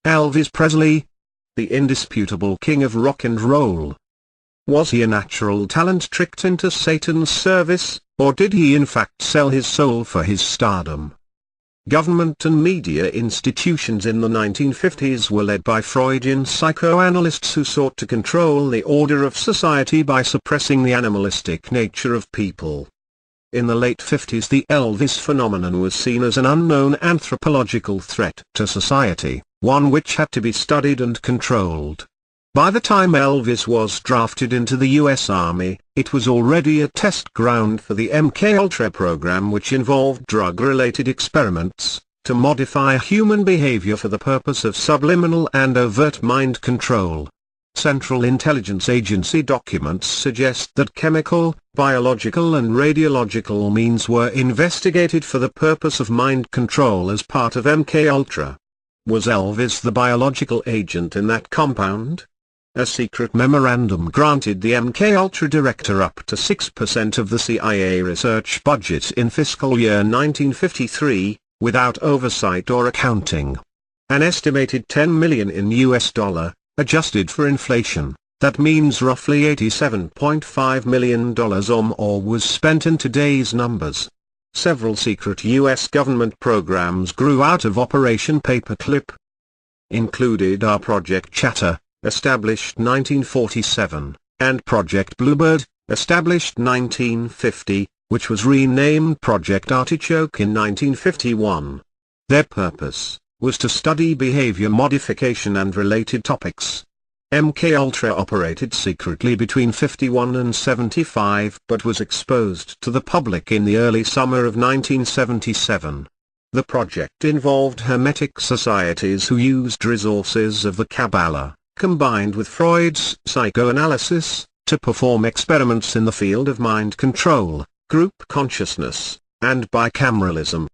Elvis Presley, the indisputable king of rock and roll. Was he a natural talent tricked into Satan's service, or did he in fact sell his soul for his stardom? Government and media institutions in the 1950s were led by Freudian psychoanalysts who sought to control the order of society by suppressing the animalistic nature of people. In the late 50s, the Elvis phenomenon was seen as an unknown anthropological threat to society, one which had to be studied and controlled. By the time Elvis was drafted into the U.S. Army, it was already a test ground for the MKUltra program, which involved drug-related experiments to modify human behavior for the purpose of subliminal and overt mind control. Central Intelligence Agency documents suggest that chemical, biological and radiological means were investigated for the purpose of mind control as part of MKUltra. Was Elvis the biological agent in that compound? A secret memorandum granted the MKUltra director up to 6% of the CIA research budget in fiscal year 1953, without oversight or accounting. An estimated $10 million in US dollar, adjusted for inflation, that means roughly $87.5 million or more, was spent in today's numbers. Several secret U.S. government programs grew out of Operation Paperclip. Included are Project Chatter, established 1947, and Project Bluebird, established 1950, which was renamed Project Artichoke in 1951. Their purpose was to study behavior modification and related topics. MKUltra operated secretly between 51 and 75 but was exposed to the public in the early summer of 1977. The project involved Hermetic societies who used resources of the Kabbalah, combined with Freud's psychoanalysis, to perform experiments in the field of mind control, group consciousness, and bicameralism.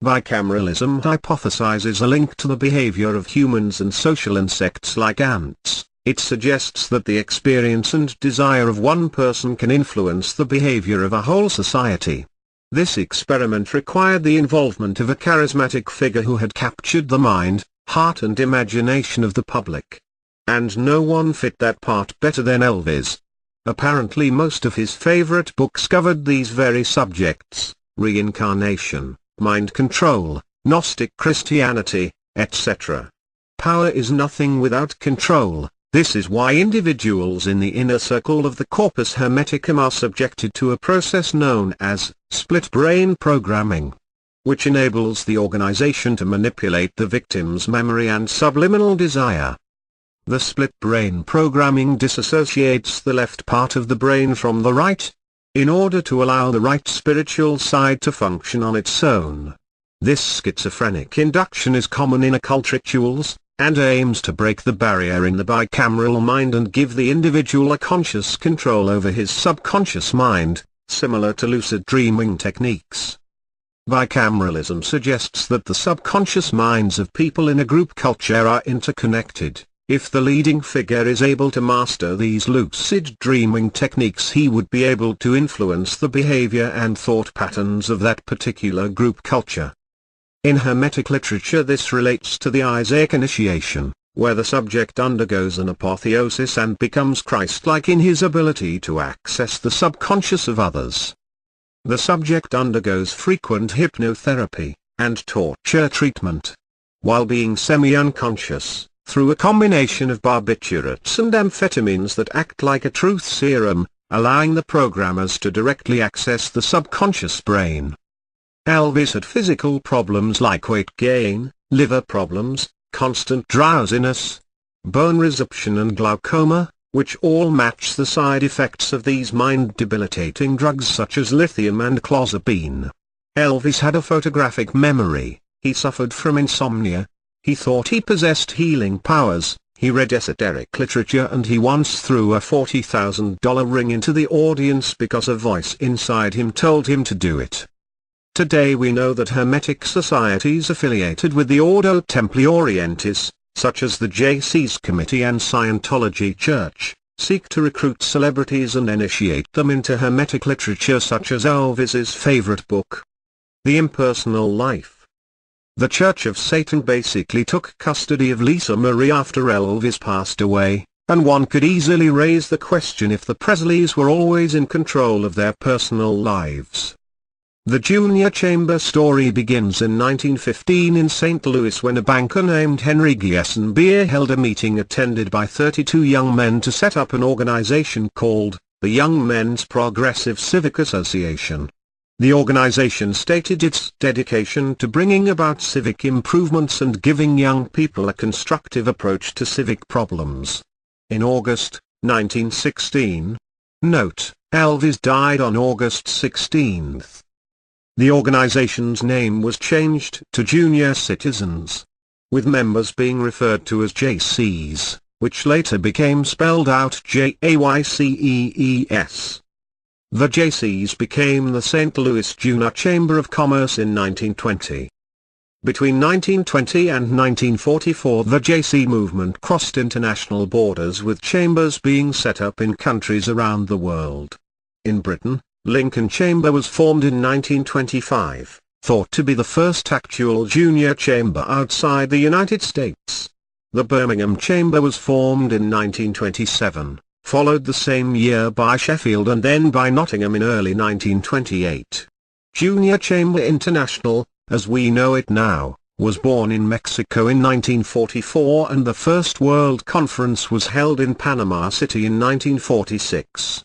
Bicameralism hypothesizes a link to the behavior of humans and social insects like ants. It suggests that the experience and desire of one person can influence the behavior of a whole society. This experiment required the involvement of a charismatic figure who had captured the mind, heart and imagination of the public. And no one fit that part better than Elvis. Apparently most of his favorite books covered these very subjects: reincarnation, mind control, Gnostic Christianity, etc. Power is nothing without control. This is why individuals in the inner circle of the corpus hermeticum are subjected to a process known as split brain programming, which enables the organization to manipulate the victim's memory and subliminal desire. The split brain programming disassociates the left part of the brain from the right, in order to allow the right spiritual side to function on its own. This schizophrenic induction is common in occult rituals, and aims to break the barrier in the bicameral mind and give the individual a conscious control over his subconscious mind, similar to lucid dreaming techniques. Bicameralism suggests that the subconscious minds of people in a group culture are interconnected. If the leading figure is able to master these lucid dreaming techniques, he would be able to influence the behavior and thought patterns of that particular group culture. In Hermetic literature this relates to the Isaac initiation, where the subject undergoes an apotheosis and becomes Christ-like in his ability to access the subconscious of others. The subject undergoes frequent hypnotherapy and torture treatment, while being semi-unconscious, through a combination of barbiturates and amphetamines that act like a truth serum, allowing the programmers to directly access the subconscious brain. Elvis had physical problems like weight gain, liver problems, constant drowsiness, bone resorption and glaucoma, which all match the side effects of these mind-debilitating drugs such as lithium and clozapine. Elvis had a photographic memory, he suffered from insomnia, he thought he possessed healing powers, he read esoteric literature, and he once threw a $40,000 ring into the audience because a voice inside him told him to do it. Today we know that Hermetic societies affiliated with the Ordo Templi Orientis, such as the JC's Committee and Scientology Church, seek to recruit celebrities and initiate them into hermetic literature such as Elvis's favorite book, The Impersonal Life. The Church of Satan basically took custody of Lisa Marie after Elvis passed away, and one could easily raise the question if the Presleys were always in control of their personal lives. The Junior Chamber story begins in 1915 in St. Louis when a banker named Henry Giessenbier held a meeting attended by 32 young men to set up an organization called the Young Men's Progressive Civic Association. The organization stated its dedication to bringing about civic improvements and giving young people a constructive approach to civic problems. In August 1916, note, Elvis died on August 16. The organization's name was changed to Junior Citizens, with members being referred to as JCs, which later became spelled out JAYCEES. The JCs became the St. Louis Junior Chamber of Commerce in 1920. Between 1920 and 1944 the JC movement crossed international borders with chambers being set up in countries around the world. In Britain, Lincoln Chamber was formed in 1925, thought to be the first actual junior chamber outside the United States. The Birmingham Chamber was formed in 1927, followed the same year by Sheffield and then by Nottingham in early 1928. Junior Chamber International, as we know it now, was born in Mexico in 1944 and the first World Conference was held in Panama City in 1946.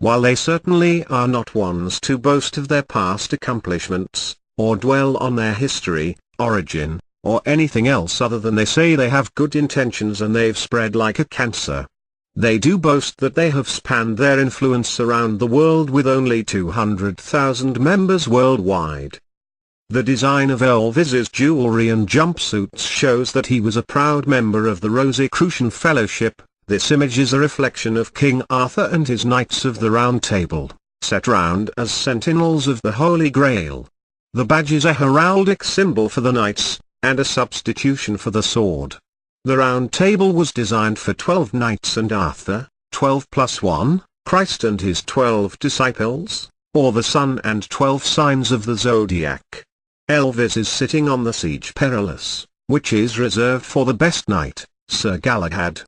While they certainly are not ones to boast of their past accomplishments, or dwell on their history, origin, or anything else other than they say they have good intentions and they've spread like a cancer, they do boast that they have spanned their influence around the world with only 200,000 members worldwide. The design of Elvis's jewelry and jumpsuits shows that he was a proud member of the Rosicrucian Fellowship. This image is a reflection of King Arthur and his Knights of the Round Table, set round as sentinels of the Holy Grail. The badge is a heraldic symbol for the knights, and a substitution for the sword. The Round Table was designed for 12 knights and Arthur, 12 plus 1, Christ and his 12 disciples, or the sun and 12 signs of the zodiac. Elvis is sitting on the Siege Perilous, which is reserved for the best knight, Sir Galahad.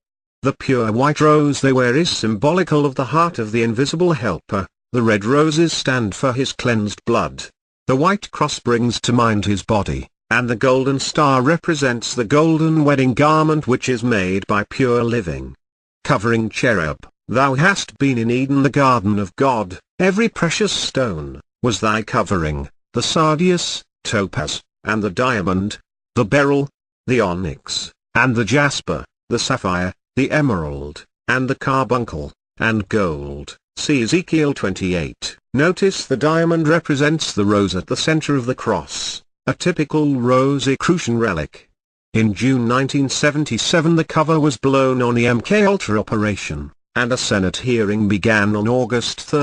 The pure white rose they wear is symbolical of the heart of the invisible helper, the red roses stand for his cleansed blood. The white cross brings to mind his body, and the golden star represents the golden wedding garment which is made by pure living. Covering cherub, thou hast been in Eden the garden of God, every precious stone, was thy covering, the sardius, topaz, and the diamond, the beryl, the onyx, and the jasper, the sapphire, the emerald, and the carbuncle, and gold. See Ezekiel 28. Notice the diamond represents the rose at the center of the cross, a typical Rosicrucian relic. In June 1977 the cover was blown on the MKUltra operation, and a Senate hearing began on August 3,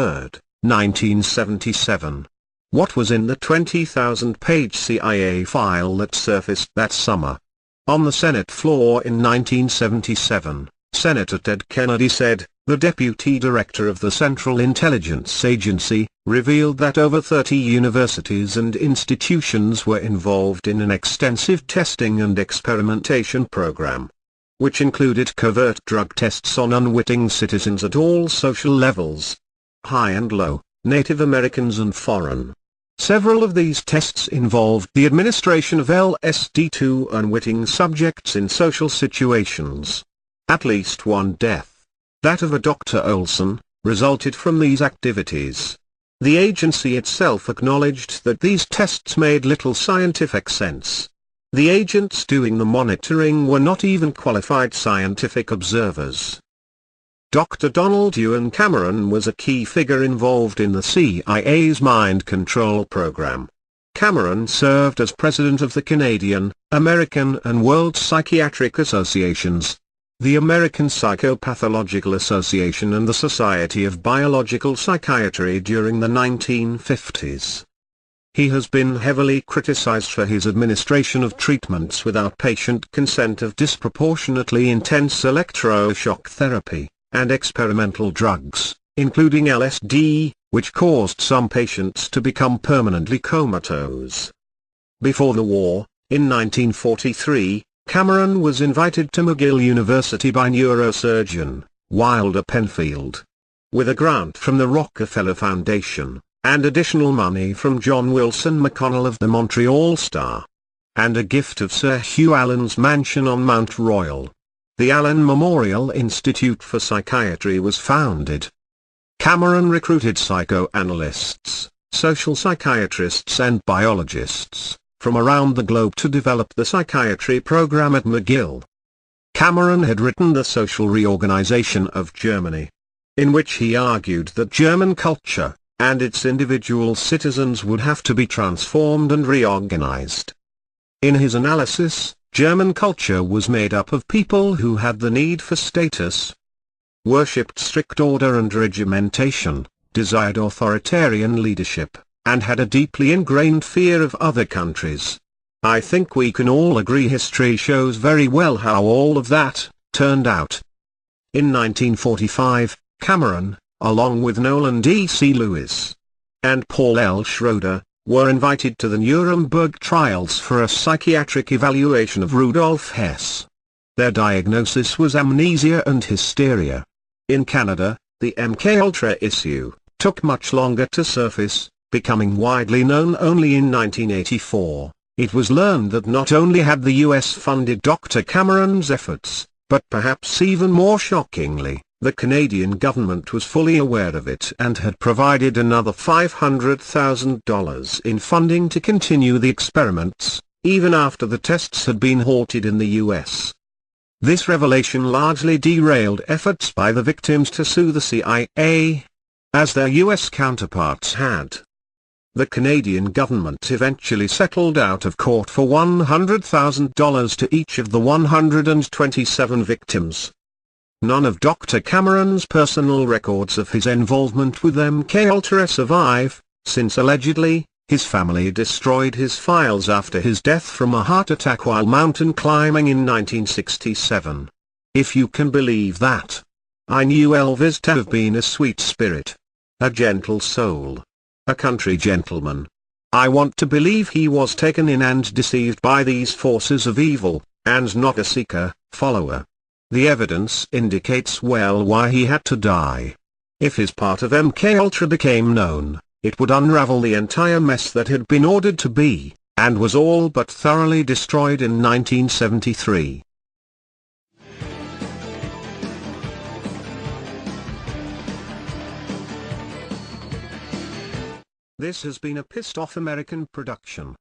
1977. What was in the 20,000-page CIA file that surfaced that summer? On the Senate floor in 1977, Senator Ted Kennedy said, the Deputy Director of the Central Intelligence Agency, revealed that over 30 universities and institutions were involved in an extensive testing and experimentation program, which included covert drug tests on unwitting citizens at all social levels, high and low, Native Americans and foreign. Several of these tests involved the administration of LSD to unwitting subjects in social situations. At least one death, that of a Dr. Olson, resulted from these activities. The agency itself acknowledged that these tests made little scientific sense. The agents doing the monitoring were not even qualified scientific observers. Dr. Donald Ewan Cameron was a key figure involved in the CIA's mind control program. Cameron served as president of the Canadian, American and World Psychiatric Associations, the American Psychopathological Association and the Society of Biological Psychiatry during the 1950s. He has been heavily criticized for his administration of treatments without patient consent of disproportionately intense electroshock therapy, and experimental drugs, including LSD, which caused some patients to become permanently comatose. Before the war, in 1943, Cameron was invited to McGill University by neurosurgeon Wilder Penfield. With a grant from the Rockefeller Foundation, and additional money from John Wilson McConnell of the Montreal Star, and a gift of Sir Hugh Allen's mansion on Mount Royal, the Allen Memorial Institute for Psychiatry was founded. Cameron recruited psychoanalysts, social psychiatrists and biologists from around the globe to develop the psychiatry program at McGill. Cameron had written The Social Reorganization of Germany, in which he argued that German culture and its individual citizens would have to be transformed and reorganized. In his analysis, German culture was made up of people who had the need for status, worshipped strict order and regimentation, desired authoritarian leadership, and had a deeply ingrained fear of other countries. I think we can all agree history shows very well how all of that turned out. In 1945, Cameron, along with Nolan D.C. Lewis and Paul L. Schroeder, were invited to the Nuremberg trials for a psychiatric evaluation of Rudolf Hess. Their diagnosis was amnesia and hysteria. In Canada, the MKUltra issue took much longer to surface, becoming widely known only in 1984. It was learned that not only had the US funded Dr. Cameron's efforts, but perhaps even more shockingly, the Canadian government was fully aware of it and had provided another $500,000 in funding to continue the experiments, even after the tests had been halted in the US. This revelation largely derailed efforts by the victims to sue the CIA, as their US counterparts had. The Canadian government eventually settled out of court for $100,000 to each of the 127 victims. None of Dr. Cameron's personal records of his involvement with MKUltra survive, since allegedly, his family destroyed his files after his death from a heart attack while mountain climbing in 1967. If you can believe that. I knew Elvis to have been a sweet spirit, a gentle soul, a country gentleman. I want to believe he was taken in and deceived by these forces of evil, and not a seeker, follower. The evidence indicates well why he had to die. If his part of MKUltra became known, it would unravel the entire mess that had been ordered to be, and was all but thoroughly destroyed in 1973. This has been a Pissed Off American production.